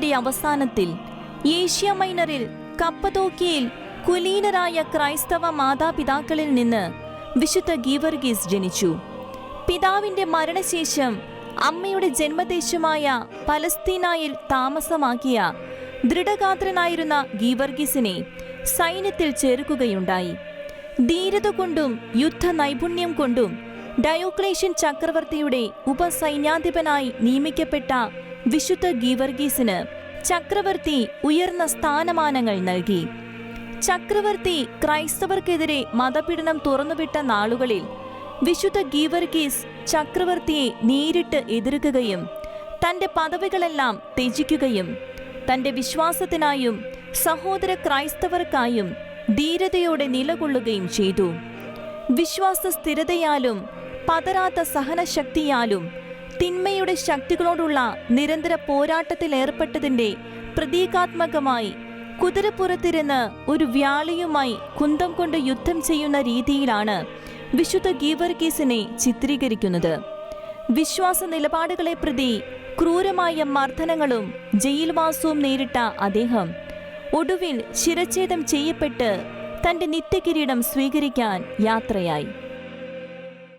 ശതാബ്ദത്തിന്റെ അവസാനത്തിൽ ഏഷ്യ മൈനറിൽ കപ്പദോക്യയിൽ കുലീനരായ ക്രൈസ്തവ മാതാപിതാക്കളിൽ നിന്ന് വിശുദ്ധ ഗീവർഗീസ് ജനിച്ചു. പിതാവിന്റെ മരണശേഷം അമ്മയുടെ ജന്മദേശമായ പലസ്തീനായിൽ താമസമാക്കിയ ദൃഢഗാത്രനായിരുന്ന ഗീവർഗീസിനെ സൈന്യത്തിൽ ചേർക്കുകയുണ്ടായി. ധീരത കൊണ്ടും യുദ്ധ നൈപുണ്യം കൊണ്ടും ഡയോക്ലേഷ്യൻ ചക്രവർത്തിയുടെ ഉപസൈന്യാധിപനായി നിയമിക്കപ്പെട്ട വിശുദ്ധ ഗീവർഗീസിന് ചക്രവർത്തി ഉയർന്ന സ്ഥാനമാനങ്ങൾ നൽകി. ചക്രവർത്തി ക്രൈസ്തവർക്കെതിരെ മതപീഡനം തുറന്നുവിട്ട നാളുകളിൽ വിശുദ്ധ ഗീവർഗീസ് ചക്രവർത്തിയെ നേരിട്ട് എതിർക്കുകയും തന്റെ പദവികളെല്ലാം ത്യജിക്കുകയും തന്റെ വിശ്വാസത്തിനായും സഹോദര ക്രൈസ്തവർക്കായും ധീരതയോടെ നിലകൊള്ളുകയും ചെയ്തു. വിശ്വാസ സ്ഥിരതയാലും പതരാത്ത സഹനശക്തിയാലും തിന്മയുടെ ശക്തികളോടുള്ള നിരന്തര പോരാട്ടത്തിലേർപ്പെട്ടതിന്റെ പ്രതീകാത്മകമായി കുതിരപ്പുറത്തിരുന്ന് ഒരു വ്യാളിയുമായി കുന്തം കൊണ്ട് യുദ്ധം ചെയ്യുന്ന രീതിയിലാണ് വിശുദ്ധ ഗീവർഗീസിനെ ചിത്രീകരിക്കുന്നത്. വിശ്വാസ നിലപാടുകളെ പ്രതി ക്രൂരമായ മർദ്ദനങ്ങളും ജയിൽവാസവും നേരിട്ട അദ്ദേഹം ഒടുവിൽ ശിരച്ഛേദം ചെയ്യപ്പെട്ട് തന്റെ നിത്യകിരീടം സ്വീകരിക്കാൻ യാത്രയായി.